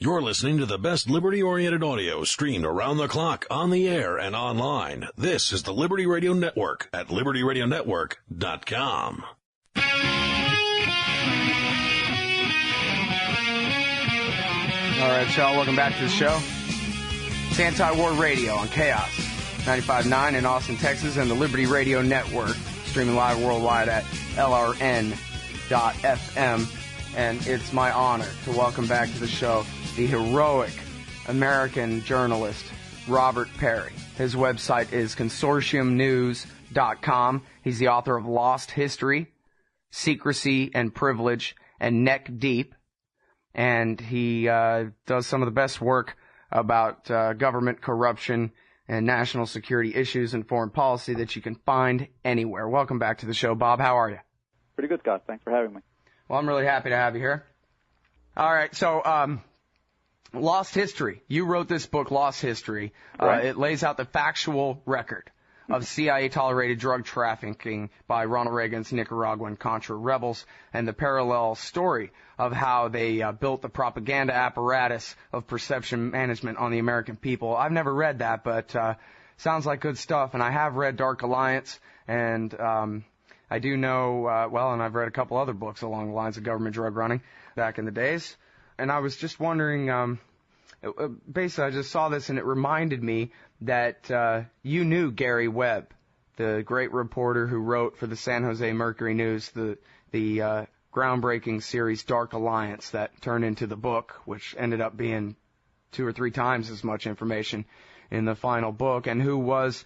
You're listening to the best liberty-oriented audio streamed around the clock, on the air, and online. This is the Liberty Radio Network at libertyradionetwork.com. All right, y'all, welcome back to the show. It's Anti-War Radio on Chaos 95.9 in Austin, Texas, and the Liberty Radio Network, streaming live worldwide at lrn.fm. And it's my honor to welcome back to the show the heroic American journalist Robert Parry. His website is consortiumnews.com. He's the author of Lost History, Secrecy and Privilege, and Neck Deep. And he does some of the best work about government corruption and national security issues and foreign policy that you can find anywhere. Welcome back to the show, Bob. How are you? Pretty good, Scott. Thanks for having me. Well, I'm really happy to have you here. All right, so Lost History. You wrote this book, Lost History. Right. It lays out the factual record of CIA-tolerated drug trafficking by Ronald Reagan's Nicaraguan Contra rebels, and the parallel story of how they built the propaganda apparatus of perception management on the American people. I've never read that, but sounds like good stuff. And I have read Dark Alliance, and I do know, and I've read a couple other books along the lines of government drug running back in the days. And I was just wondering, basically I just saw this and it reminded me that you knew Gary Webb, the great reporter who wrote for the San Jose Mercury News the groundbreaking series Dark Alliance that turned into the book, which ended up being 2 or 3 times as much information in the final book, and who was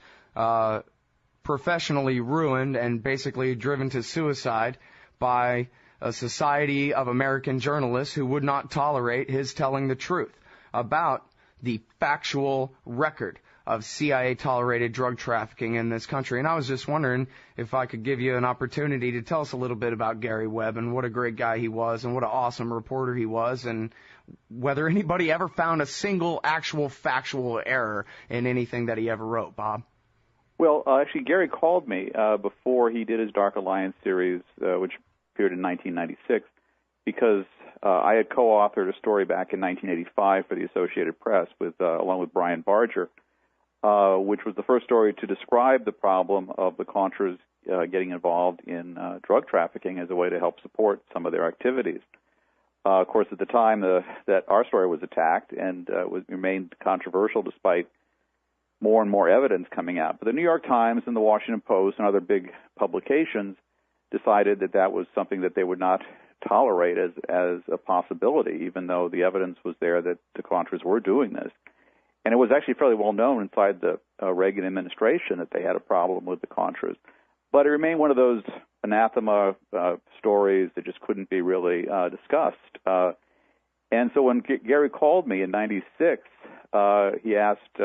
professionally ruined and basically driven to suicide by a society of American journalists who would not tolerate his telling the truth about the factual record of CIA-tolerated drug trafficking in this country. And I was just wondering if I could give you an opportunity to tell us a little bit about Gary Webb and what a great guy he was and what an awesome reporter he was, and whether anybody ever found a single actual factual error in anything that he ever wrote. Bob? Well, actually, Gary called me before he did his Dark Alliance series, which appeared in 1996, because I had co-authored a story back in 1985 for the Associated Press along with Brian Barger, which was the first story to describe the problem of the Contras getting involved in drug trafficking as a way to help support some of their activities. Of course, at the time that our story was attacked and remained controversial despite more and more evidence coming out. But the New York Times and the Washington Post and other big publications decided that was something that they would not tolerate as a possibility, even though the evidence was there that the Contras were doing this. And it was actually fairly well known inside the Reagan administration that they had a problem with the Contras. But it remained one of those anathema stories that just couldn't be really discussed. And so when Gary called me in 96, he asked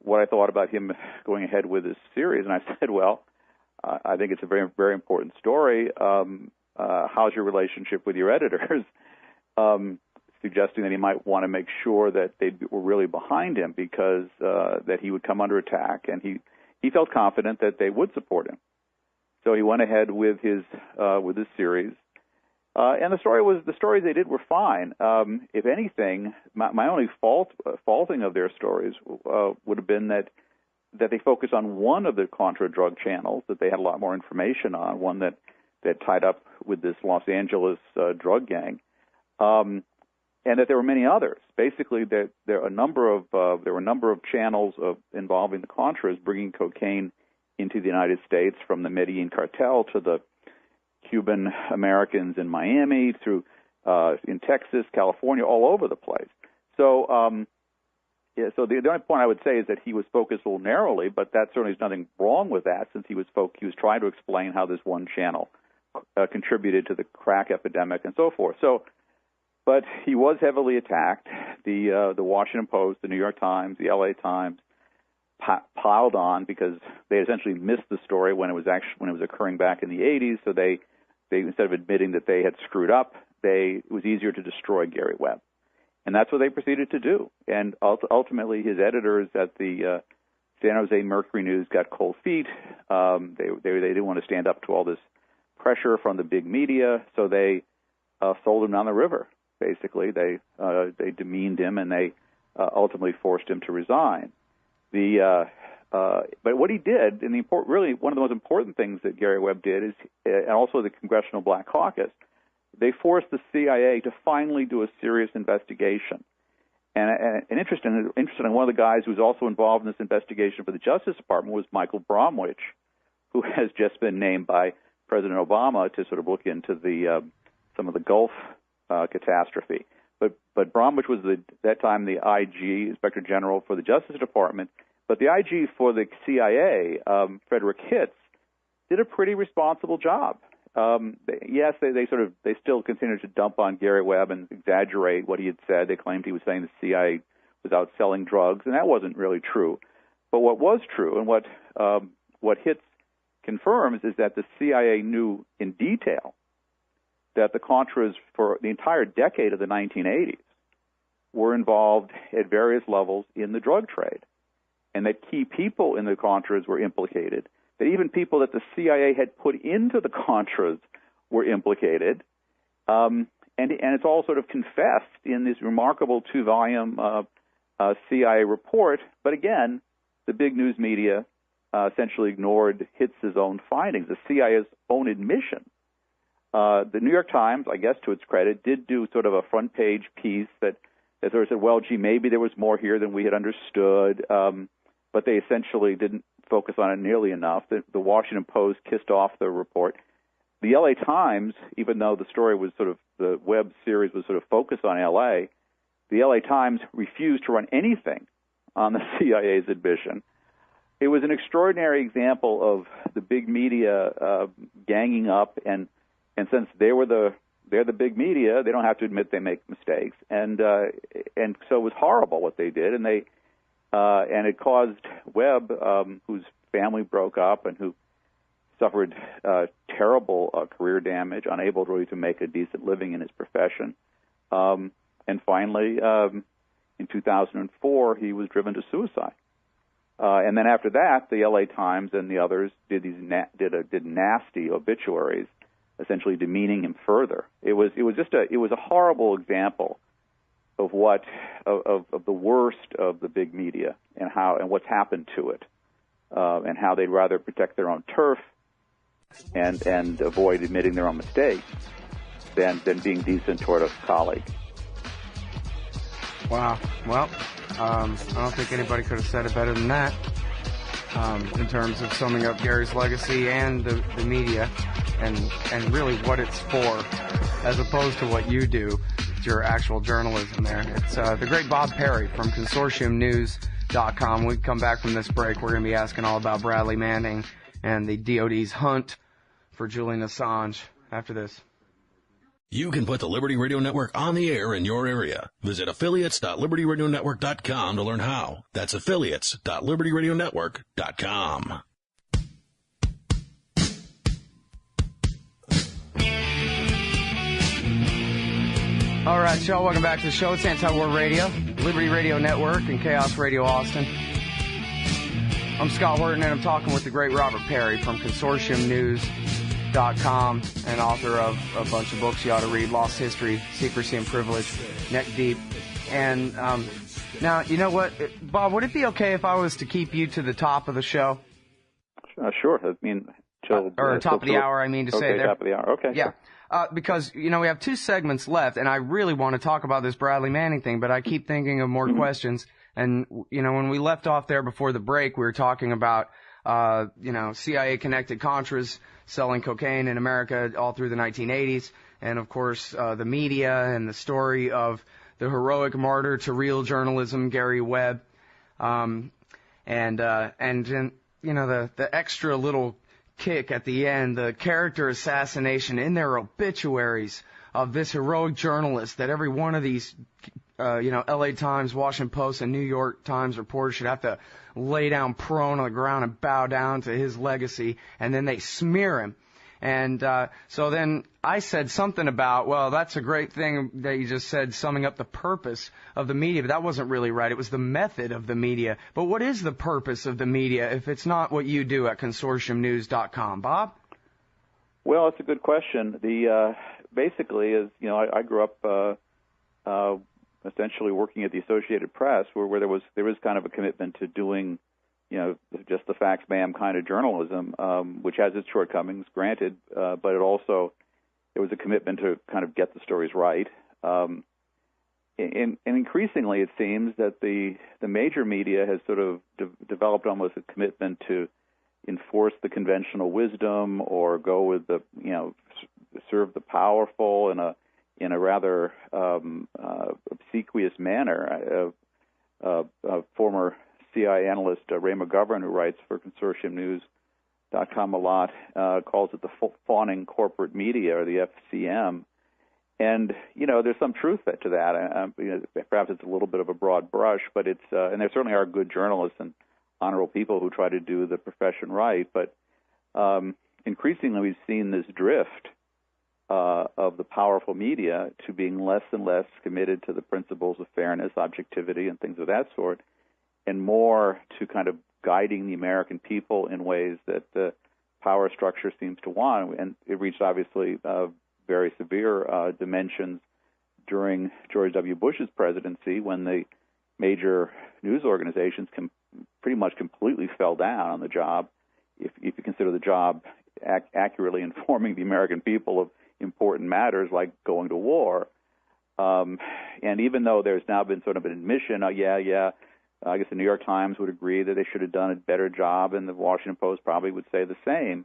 what I thought about him going ahead with this series. And I said, well, I think it's a very, very important story. How's your relationship with your editors? Suggesting that he might want to make sure that they were really behind him because that he would come under attack, and he felt confident that they would support him. So he went ahead with his series, and the stories they did were fine. If anything, my only faulting of their stories would have been that they focused on one of the Contra drug channels that they had a lot more information on, one that tied up with this Los Angeles drug gang. And that there were many others. Basically, there were a number of channels involving the Contras bringing cocaine into the United States, from the Medellin cartel to the Cuban Americans in Miami, through in Texas, California, all over the place. So, so the only point I would say is that he was focused a little narrowly, but that certainly is nothing wrong with that, since he was trying to explain how this one channel contributed to the crack epidemic and so forth. But he was heavily attacked. The Washington Post, the New York Times, the L.A. Times piled on because they essentially missed the story when it was occurring back in the 80s. So they instead of admitting that they had screwed up, it was easier to destroy Gary Webb, and that's what they proceeded to do. And ultimately, his editors at the San Jose Mercury News got cold feet. They didn't want to stand up to all this pressure from the big media, so they sold him down the river. basically. They demeaned him, and they ultimately forced him to resign. But what he did, and really one of the most important things that Gary Webb did is, and also the Congressional Black Caucus, they forced the CIA to finally do a serious investigation. And interesting, one of the guys who was also involved in this investigation for the Justice Department was Michael Bromwich, who has just been named by President Obama to sort of look into some of the Gulf catastrophe. But Bromwich was that time the IG, Inspector General for the Justice Department. But the IG for the CIA, Frederick Hitz, did a pretty responsible job. They still continued to dump on Gary Webb and exaggerate what he had said. They claimed he was saying the CIA was out selling drugs, and that wasn't really true. But what was true, and what Hitz confirms, is that the CIA knew in detail that the Contras for the entire decade of the 1980s were involved at various levels in the drug trade, and that key people in the Contras were implicated, that even people that the CIA had put into the Contras were implicated, and it's all sort of confessed in this remarkable 2-volume CIA report. But again, the big news media essentially ignored Hitz's own findings, the CIA's own admission. The New York Times, I guess to its credit, did do sort of a front-page piece that sort of said, well, gee, maybe there was more here than we had understood, but they essentially didn't focus on it nearly enough. The Washington Post kissed off the report. The L.A. Times, even though the story was sort of, the Webb series was sort of focused on L.A., the L.A. Times refused to run anything on the CIA's admission. It was an extraordinary example of the big media ganging up, and since they're the big media, they don't have to admit they make mistakes, and so it was horrible what they did, and it caused Webb, whose family broke up and who suffered terrible career damage, unable really to make a decent living in his profession, and finally, in 2004, he was driven to suicide. And then after that, the L.A. Times and the others did nasty obituaries, essentially demeaning him further. It was a horrible example of of the worst of the big media and what's happened to it, and how they'd rather protect their own turf and avoid admitting their own mistakes than being decent toward a colleague. Wow. Well, I don't think anybody could have said it better than that, in terms of summing up Gary's legacy and the media and really what it's for, as opposed to what you do, your actual journalism there. It's the great Bob Parry from consortiumnews.com. When we come back from this break, we're going to be asking all about Bradley Manning and the DOD's hunt for Julian Assange after this. You can put the Liberty Radio Network on the air in your area. Visit affiliates.libertyradionetwork.com to learn how. That's affiliates.libertyradionetwork.com. All right, y'all, welcome back to the show. It's Anti-War Radio, Liberty Radio Network, and Chaos Radio Austin. I'm Scott Horton, and I'm talking with the great Robert Parry from consortiumnews.com and author of a bunch of books you ought to read: Lost History, Secrecy and Privilege, Neck Deep. And now, you know what, Bob, would it be okay if I was to keep you to the top of the show? Sure. I mean, or top of the hour, I mean to say there. Top of the hour. Okay. Yeah. Because, you know, we have 2 segments left, and I really want to talk about this Bradley Manning thing, but I keep thinking of more questions. And, you know, when we left off there before the break, we were talking about, CIA-connected Contras selling cocaine in America all through the 1980s. And, of course, the media and the story of the heroic martyr to real journalism, Gary Webb. And the extra little kick at the end, the character assassination in their obituaries of this heroic journalist that every one of these, L.A. Times, Washington Post, and New York Times reporters should have to lay down prone on the ground and bow down to his legacy, and then they smear him. And so then I said something about, well, that's a great thing that you just said, summing up the purpose of the media, but that wasn't really right. It was the method of the media. But what is the purpose of the media if it's not what you do at consortiumnews.com, Bob? Well, it's a good question. Basically is, I grew up essentially working at the Associated Press, where there was kind of a commitment to doing, just the facts, ma'am kind of journalism, which has its shortcomings, granted, but there was a commitment to kind of get the stories right. And increasingly, it seems that the major media has sort of developed almost a commitment to enforce the conventional wisdom or go with the, serve the powerful in a rather obsequious manner. Former CIA analyst Ray McGovern, who writes for consortiumnews.com a lot, calls it the fawning corporate media, or the FCM. And, there's some truth to that. Perhaps it's a little bit of a broad brush, but it's and there certainly are good journalists and honorable people who try to do the profession right. But increasingly we've seen this drift of the powerful media to being less and less committed to the principles of fairness, objectivity, and things of that sort, and more to kind of guiding the American people in ways that the power structure seems to want. And it reached, obviously, very severe dimensions during George W. Bush's presidency, when the major news organizations pretty much completely fell down on the job, if you consider the job accurately informing the American people of important matters like going to war. And even though there's now been sort of an admission, I guess the New York Times would agree that they should have done a better job, and the Washington Post probably would say the same.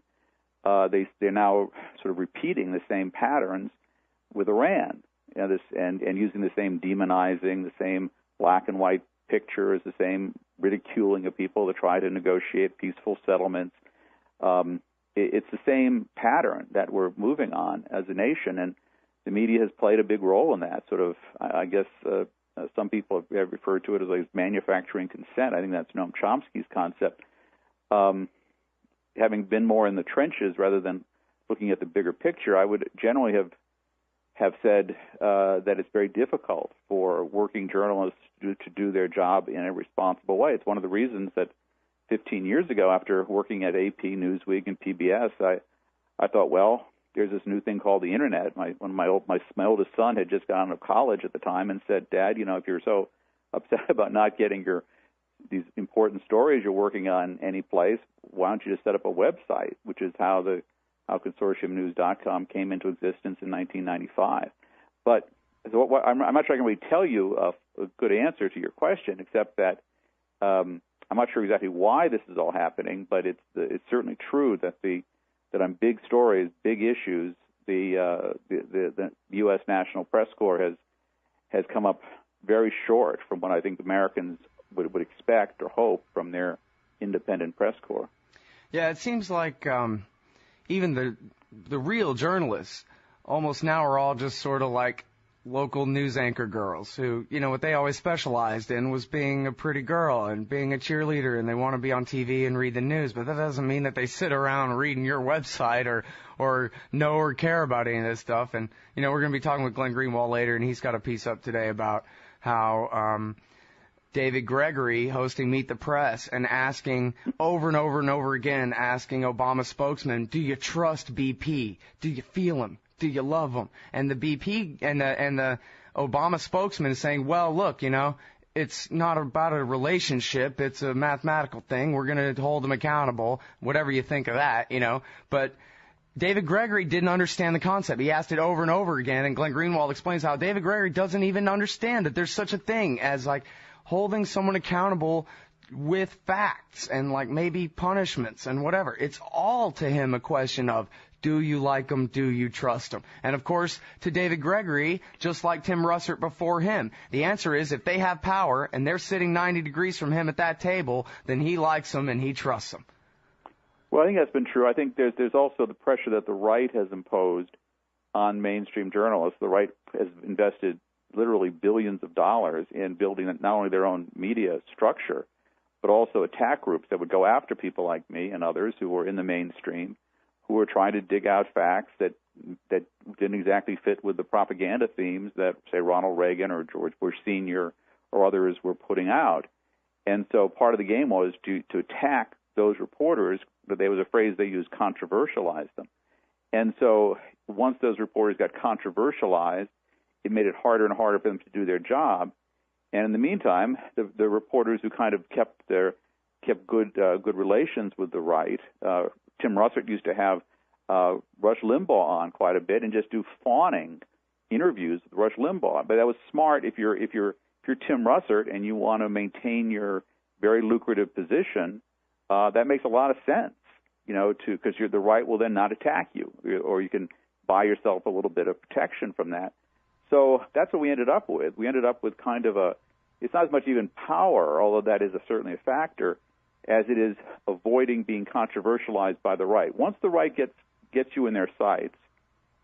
They're now sort of repeating the same patterns with Iran, and using the same demonizing, the same black and white pictures, the same ridiculing of people to try to negotiate peaceful settlements. It's the same pattern that we're moving on as a nation, and the media has played a big role in that. Sort of, I guess, some people have referred to it as like manufacturing consent. I think that's Noam Chomsky's concept. Having been more in the trenches rather than looking at the bigger picture, I would generally have said that it's very difficult for working journalists to do their job in a responsible way. It's one of the reasons that 15 years ago, after working at AP, Newsweek, and PBS, I thought, well, there's this new thing called the Internet. My oldest son had just gone to college at the time and said, Dad, if you're so upset about not getting these important stories you're working on any place, why don't you just set up a website, which is how consortiumnews.com came into existence in 1995. But I'm not sure I can really tell you a good answer to your question, except that I'm not sure exactly why this is all happening, but it's certainly true that on big stories, big issues, the U.S. National Press Corps has come up very short from what I think Americans would expect or hope from their independent press corps. Yeah, it seems like even the real journalists almost now are all just sort of like local news anchor girls who, what they always specialized in was being a pretty girl and being a cheerleader, and they want to be on TV and read the news, but that doesn't mean that they sit around reading your website or know or care about any of this stuff. And, we're going to be talking with Glenn Greenwald later, and he's got a piece up today about how David Gregory hosting Meet the Press and asking over and over and over again, asking Obama spokesman, do you trust BP? Do you feel him? Do you love him? And the BP and the Obama spokesman is saying, well, look, it's not about a relationship. It's a mathematical thing. We're going to hold them accountable, whatever you think of that, But David Gregory didn't understand the concept. He asked it over and over again, and Glenn Greenwald explains how David Gregory doesn't even understand that there's such a thing as like holding someone accountable with facts and like maybe punishments and whatever. It's all to him a question of, do you like them? Do you trust them? And of course, to David Gregory, just like Tim Russert before him, the answer is if they have power and they're sitting 90 degrees from him at that table, then he likes them and he trusts them. Well, I think that's been true. I think there's also the pressure that the right has imposed on mainstream journalists. The right has invested literally billions of dollars in building not only their own media structure, but also attack groups that would go after people like me and others who were in the mainstream, who were trying to dig out facts that didn't exactly fit with the propaganda themes that, say, Ronald Reagan or George Bush Sr. or others were putting out. And so part of the game was to attack those reporters, but there was a phrase they used, controversialize them. And so once those reporters got controversialized, it made it harder and harder for them to do their job. And in the meantime, the reporters who kind of kept good relations with the right. Tim Russert used to have Rush Limbaugh on quite a bit and just do fawning interviews with Rush Limbaugh. But that was smart if you're Tim Russert and you want to maintain your very lucrative position. That makes a lot of sense, because the right will then not attack you, or you can buy yourself a little bit of protection from that. So that's what we ended up with. We ended up with kind of it's not as much even power, although that is certainly a factor, as it is avoiding being controversialized by the right. Once the right gets you in their sights,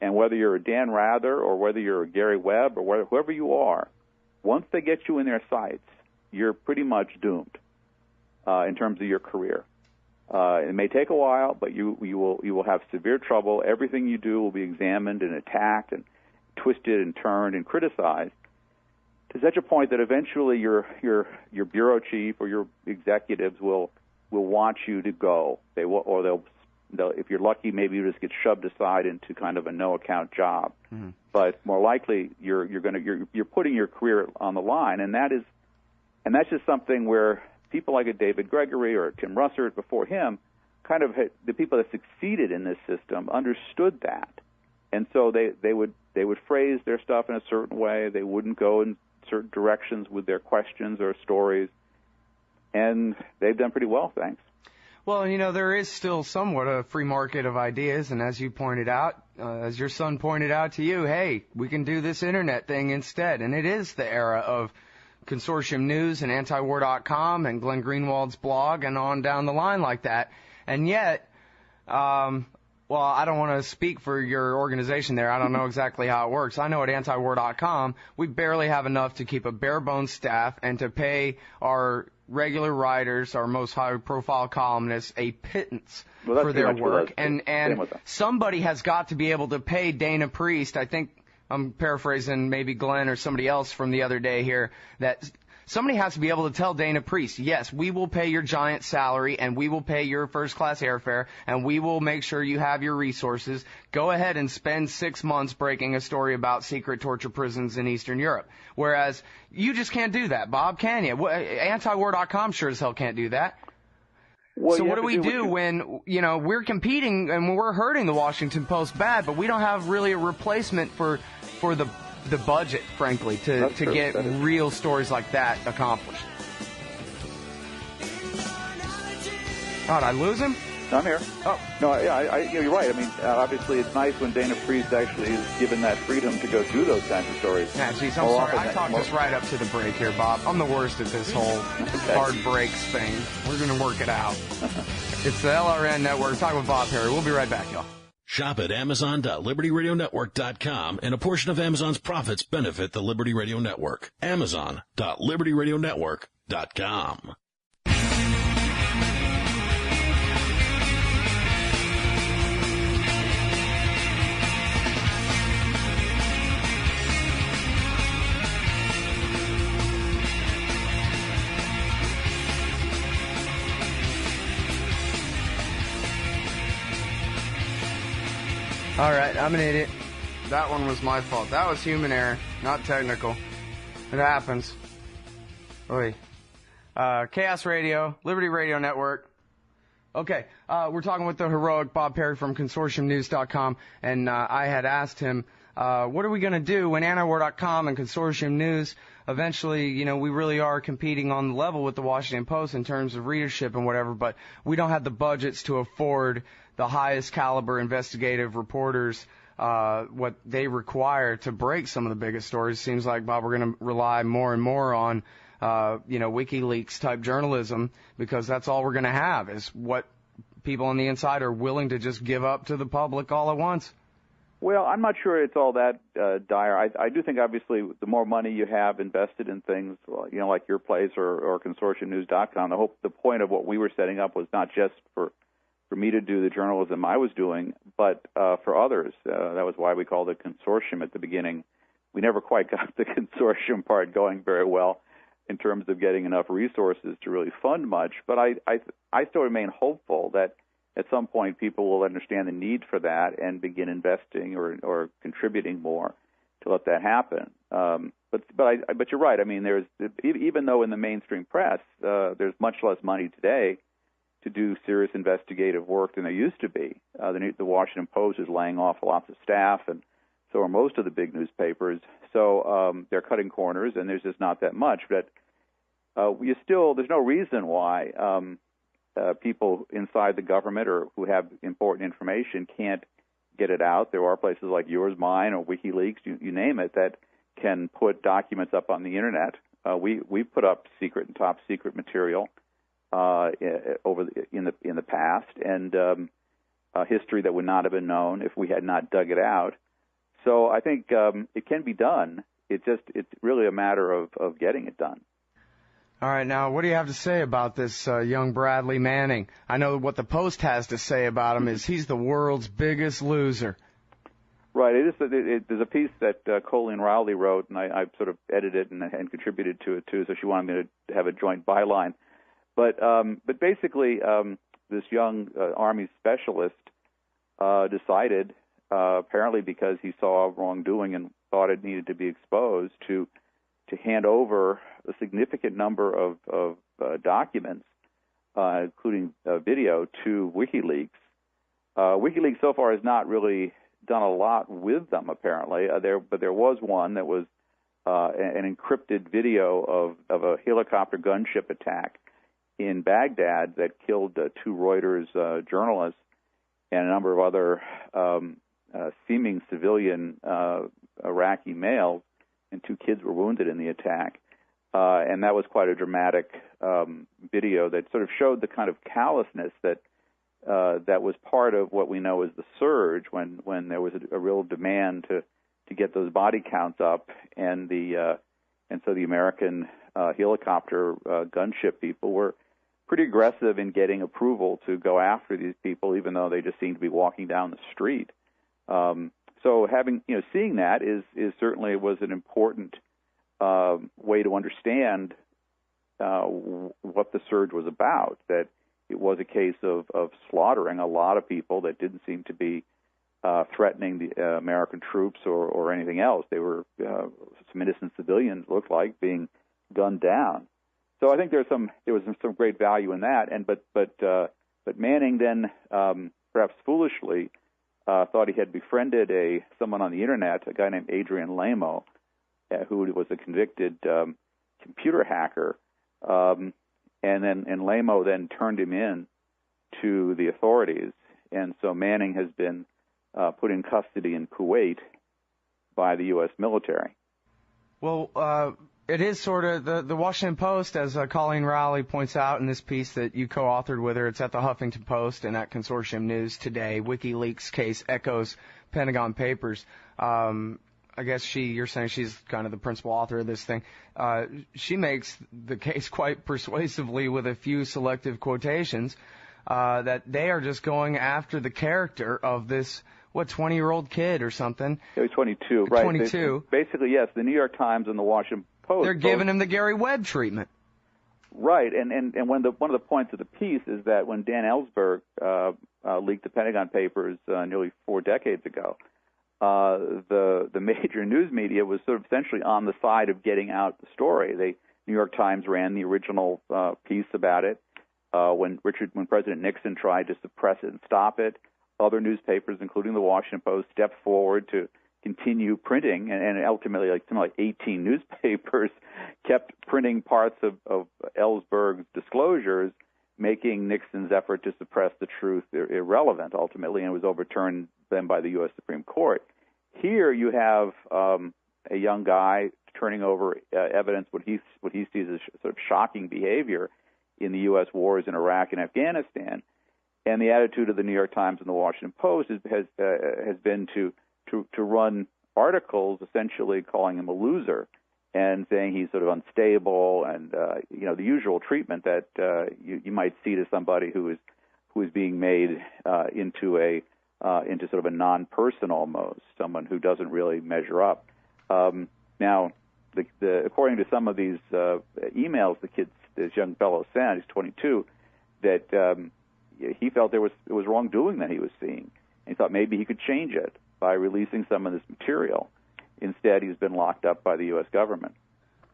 and whether you're a Dan Rather or whether you're a Gary Webb or whoever you are, once they get you in their sights, you're pretty much doomed in terms of your career. It may take a while, but you will have severe trouble. Everything you do will be examined and attacked and twisted and turned and criticized to such a point that eventually your bureau chief or your executives will want you to go. They'll if you're lucky, maybe you just get shoved aside into kind of a no account job. Mm-hmm. But more likely, you're putting your career on the line, and that's just something where people like a David Gregory or Tim Russert before him, kind of the people that succeeded in this system understood that, and so they would phrase their stuff in a certain way. They wouldn't go in certain directions with their questions or stories, and they've done pretty well, thanks. Well, there is still somewhat a free market of ideas, and as you pointed out, as your son pointed out to you, hey, we can do this internet thing instead, and it is the era of Consortium News and antiwar.com and Glenn Greenwald's blog and on down the line like that. And yet, well, I don't want to speak for your organization there. I don't know exactly how it works. I know at antiwar.com, we barely have enough to keep a bare-bones staff and to pay our regular writers, our most high-profile columnists, a pittance for their work. And somebody has got to be able to pay Dana Priest. I think I'm paraphrasing maybe Glenn or somebody else from the other day here, that somebody has to be able to tell Dana Priest, yes, we will pay your giant salary and we will pay your first-class airfare and we will make sure you have your resources. Go ahead and spend 6 months breaking a story about secret torture prisons in Eastern Europe. Whereas you just can't do that, Bob, can you? Antiwar.com sure as hell can't do that. Well, so what do we do when, we're competing and we're hurting the Washington Post bad, but we don't have really a replacement for the budget, frankly, to get real stories like that accomplished. Oh, did I lose him? I'm here. Oh. No, yeah, you're right. I mean, obviously it's nice when Dana Priest actually is given that freedom to go do those kinds of stories. Yeah, geez, I'm sorry. I talked us right up to the break here, Bob. I'm the worst at this whole hard breaks thing. We're going to work it out. It's the LRN Network. Talking with Bob Parry. We'll be right back, y'all. Shop at Amazon.LibertyRadioNetwork.com, and a portion of Amazon's profits benefit the Liberty Radio Network. Amazon.LibertyRadioNetwork.com. All right, I'm an idiot. That one was my fault. That was human error, not technical. It happens. Oy. Chaos Radio, Liberty Radio Network. Okay, we're talking with the heroic Bob Parry from ConsortiumNews.com, and I had asked him, what are we going to do when antiwar.com and Consortium News eventually, we really are competing on the level with the Washington Post in terms of readership and whatever, but we don't have the budgets to afford the highest caliber investigative reporters what they require to break some of the biggest stories. It seems like, Bob, we're going to rely more and more on, WikiLeaks type journalism, because that's all we're going to have is what people on the inside are willing to just give up to the public all at once. Well, I'm not sure it's all that dire. I do think, obviously, the more money you have invested in things, like your place or ConsortiumNews.com, the point of what we were setting up was not just for me to do the journalism I was doing, but for others. That was why we called it consortium at the beginning. We never quite got the consortium part going very well in terms of getting enough resources to really fund much. But I still remain hopeful that at some point people will understand the need for that and begin investing or contributing more to let that happen. But you're right. I mean, even though in the mainstream press there's much less money today to do serious investigative work than there used to be. The Washington Post is laying off lots of staff, and so are most of the big newspapers. So they're cutting corners, and there's just not that much. But there's no reason why people inside the government or who have important information can't get it out. There are places like yours, mine, or WikiLeaks, you name it, that can put documents up on the internet. We put up secret and top secret material in the past, and history that would not have been known if we had not dug it out. So I think it can be done. It's really a matter of getting it done. All right, now what do you have to say about this young Bradley Manning? I know what the Post has to say about him is he's the world's biggest loser. Right. There's a piece that Colleen Rowley wrote, and I sort of edited and contributed to it too. So she wanted me to have a joint byline. But basically, this young Army specialist decided, apparently because he saw wrongdoing and thought it needed to be exposed, to hand over a significant number of documents, including video, to WikiLeaks. WikiLeaks so far has not really done a lot with them, apparently. But there was one that was an encrypted video of a helicopter gunship attack in Baghdad that killed two Reuters journalists and a number of other seeming civilian Iraqi males, and two kids were wounded in the attack. And that was quite a dramatic video that sort of showed the kind of callousness that was part of what we know as the surge, when there was a real demand to get those body counts up, and so the American helicopter gunship people were pretty aggressive in getting approval to go after these people, even though they just seemed to be walking down the street. So seeing that is certainly was an important way to understand what the surge was about. That it was a case of slaughtering a lot of people that didn't seem to be threatening the American troops or anything else. They were some innocent civilians, looked like, being gunned down. So I think there was some great value in that. But Manning then, perhaps foolishly, thought he had befriended someone on the internet, a guy named Adrian Lamo, who was a convicted computer hacker, and Lamo then turned him in to the authorities, and so Manning has been put in custody in Kuwait by the U.S. military. Well, it is sort of the Washington Post, as Colleen Rowley points out in this piece that you co-authored with her. It's at the Huffington Post and at Consortium News today. WikiLeaks case echoes Pentagon Papers. I guess you're saying she's kind of the principal author of this thing. She makes the case quite persuasively with a few selective quotations that they are just going after the character of this 20-year-old kid or something. He was 22, right? 22. Basically, yes. The New York Times and the Washington Post. They're giving him the Gary Webb treatment. Right, and one of the points of the piece is that when Dan Ellsberg leaked the Pentagon Papers nearly 4 decades ago, the major news media was sort of essentially on the side of getting out the story. New York Times ran the original piece about it when President Nixon tried to suppress it and stop it. Other newspapers, including the Washington Post, stepped forward to continue printing, and ultimately, something like 18 newspapers kept printing parts of Ellsberg's disclosures, making Nixon's effort to suppress the truth irrelevant ultimately, and it was overturned then by the U.S. Supreme Court. Here you have a young guy turning over evidence, what he sees as sort of shocking behavior in the U.S. wars in Iraq and Afghanistan, and the attitude of the New York Times and the Washington Post has been to run articles essentially calling him a loser and saying he's sort of unstable and the usual treatment that you might see to somebody who is being made into sort of a non-person almost, someone who doesn't really measure up. Now, according to some of these emails this young fellow sent, he's 22, that he felt it was wrongdoing that he was seeing. And he thought maybe he could change it by releasing some of this material. Instead, he's been locked up by the U.S. government.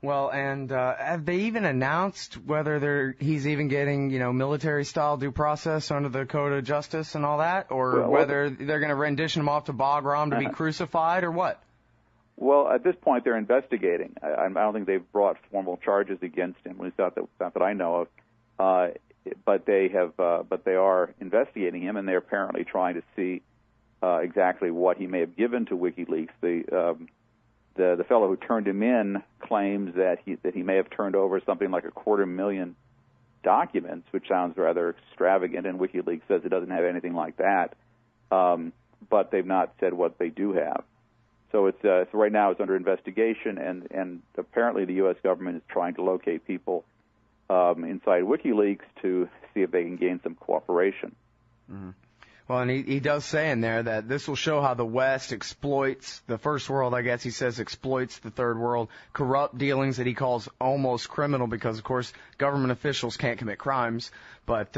Well, and have they even announced whether he's even getting, military-style due process under the Code of Justice and all that, or whether they're going to rendition him off to Bagram to be crucified, or what? Well, at this point, they're investigating. I don't think they've brought formal charges against him, at least not that I know of. But they are investigating him, and they're apparently trying to see exactly what he may have given to WikiLeaks. The fellow who turned him in claims that he may have turned over something like 250,000 documents, which sounds rather extravagant, and WikiLeaks says it doesn't have anything like that. But they've not said what they do have. So so right now it's under investigation, and apparently the U.S. government is trying to locate people inside WikiLeaks to see if they can gain some cooperation. Mm-hmm. Well, and he does say in there that this will show how the West exploits the first world, I guess he says exploits the third world, corrupt dealings that he calls almost criminal because, of course, government officials can't commit crimes, but,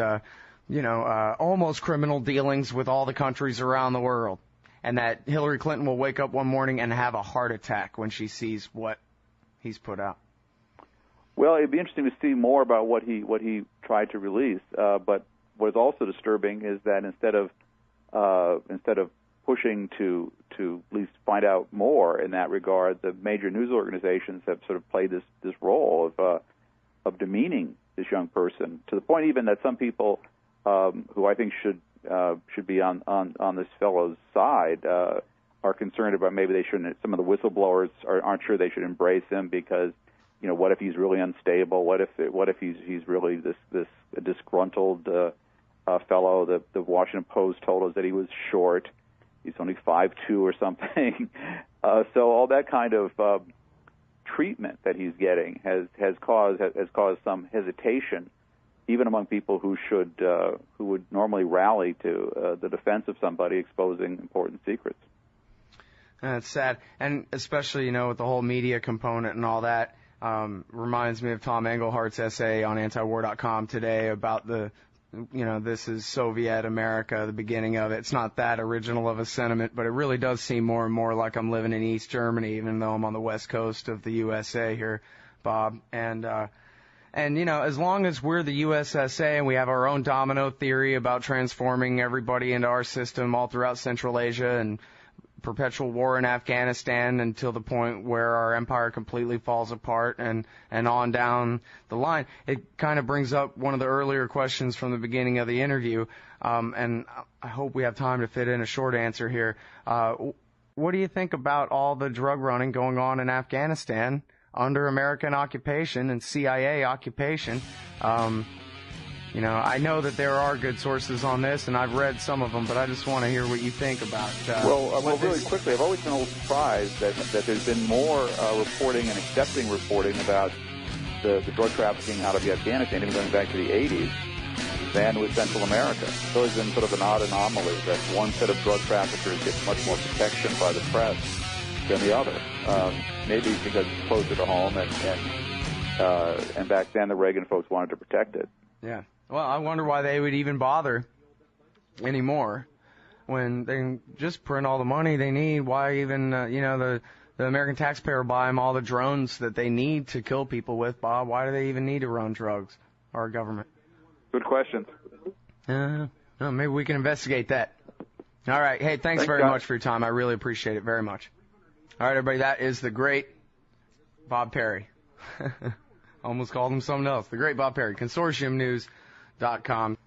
almost criminal dealings with all the countries around the world. And that Hillary Clinton will wake up one morning and have a heart attack when she sees what he's put out. Well, it'd be interesting to see more about what he tried to release, but what is also disturbing is that instead of pushing to at least find out more in that regard, the major news organizations have sort of played this role of demeaning this young person to the point even that some people who I think should be on this fellow's side are concerned about maybe they shouldn't. Some of the whistleblowers aren't sure they should embrace him because what if he's really unstable? What if he's really this disgruntled fellow? The Washington Post told us that he was short. He's only 5'2" or something. So all that kind of treatment that he's getting has caused some hesitation, even among people who would normally rally to the defense of somebody exposing important secrets. That's sad, and especially with the whole media component and all that. Reminds me of Tom Engelhardt's essay on antiwar.com today about this is Soviet America, the beginning of it. It's not that original of a sentiment, but it really does seem more and more like I'm living in East Germany, even though I'm on the west coast of the USA here, Bob. And as long as we're the USSA and we have our own domino theory about transforming everybody into our system all throughout Central Asia and perpetual war in Afghanistan until the point where our empire completely falls apart and on down the line. It kind of brings up one of the earlier questions from the beginning of the interview, and I hope we have time to fit in a short answer here. What do you think about all the drug running going on in Afghanistan under American occupation and CIA occupation? I know that there are good sources on this, and I've read some of them, but I just want to hear what you think about. Really quickly, I've always been a little surprised that there's been more reporting and accepting reporting about the drug trafficking out of Afghanistan, even going back to the 80s, than with Central America. It's always been sort of an odd anomaly that one set of drug traffickers gets much more protection by the press than the other. Maybe because it's closer to home, and back then the Reagan folks wanted to protect it. Yeah. Well, I wonder why they would even bother anymore when they can just print all the money they need. Why even, the American taxpayer buy them all the drones that they need to kill people with, Bob? Why do they even need to run drugs, our government? Good question. Maybe we can investigate that. All right. Hey, thanks very much for your time. I really appreciate it very much. All right, everybody. That is the great Bob Parry. Almost called him something else. The great Bob Parry, consortiumnews.com.